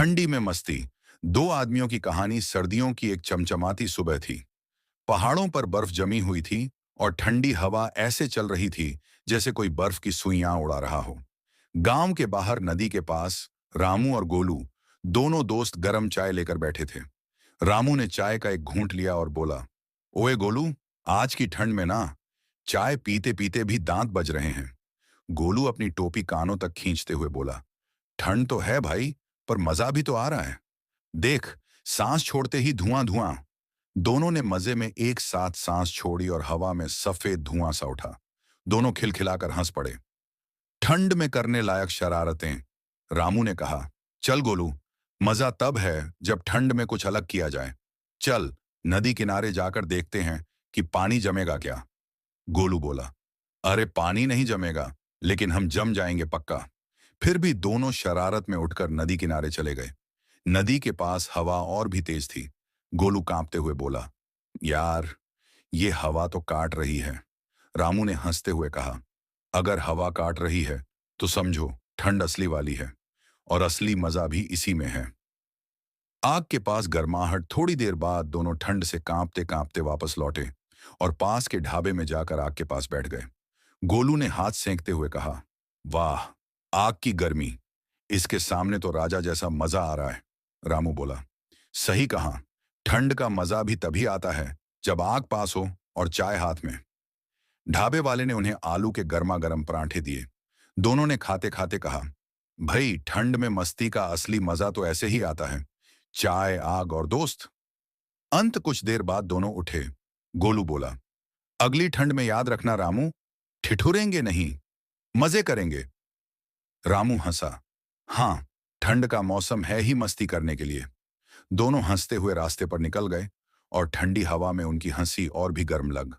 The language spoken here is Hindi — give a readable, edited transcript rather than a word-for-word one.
ठंडी में मस्ती। दो आदमियों की कहानी। सर्दियों की एक चमचमाती सुबह थी। पहाड़ों पर बर्फ जमी हुई थी और ठंडी हवा ऐसे चल रही थी जैसे कोई बर्फ की सुइयां उड़ा रहा हो। गांव के बाहर नदी के पास रामू और गोलू, दोनों दोस्त, गरम चाय लेकर बैठे थे। रामू ने चाय का एक घूंट लिया और बोला, ओए गोलू, आज की ठंड में ना चाय पीते पीते भी दांत बज रहे हैं। गोलू अपनी टोपी कानों तक खींचते हुए बोला, ठंड तो है भाई, पर मजा भी तो आ रहा है। देख, सांस छोड़ते ही धुआं धुआं। दोनों ने मजे में एक साथ सांस छोड़ी और हवा में सफेद धुआं सा उठा। दोनों खिलखिलाकर हंस पड़े। ठंड में करने लायक शरारतें, रामू ने कहा। चल गोलू, मजा तब है जब ठंड में कुछ अलग किया जाए। चल, नदी किनारे जाकर देखते हैं कि पानी जमेगा क्या। गोलू बोला, अरे पानी नहीं जमेगा, लेकिन हम जम जाएंगे पक्का। फिर भी दोनों शरारत में उठकर नदी किनारे चले गए। नदी के पास हवा और भी तेज थी। गोलू कांपते हुए बोला, यार, ये हवा तो काट रही है। रामू ने हंसते हुए कहा, अगर हवा काट रही है तो समझो ठंड असली वाली है, और असली मजा भी इसी में है। आग के पास गर्माहट। थोड़ी देर बाद दोनों ठंड से कांपते कांपते वापस लौटे और पास के ढाबे में जाकर आग के पास बैठ गए। गोलू ने हाथ सेंकते हुए कहा, वाह, आग की गर्मी, इसके सामने तो राजा जैसा मजा आ रहा है। रामू बोला, सही कहा, ठंड का मजा भी तभी आता है जब आग पास हो और चाय हाथ में। ढाबे वाले ने उन्हें आलू के गर्मा गर्म परांठे दिए। दोनों ने खाते खाते कहा, भाई, ठंड में मस्ती का असली मजा तो ऐसे ही आता है, चाय, आग और दोस्त। अंत कुछ देर बाद दोनों उठे। गोलू बोला, अगली ठंड में याद रखना रामू, ठिठुरेंगे नहीं, मजे करेंगे। रामू हंसा, हाँ, ठंड का मौसम है ही मस्ती करने के लिए। दोनों हंसते हुए रास्ते पर निकल गए और ठंडी हवा में उनकी हंसी और भी गर्म लग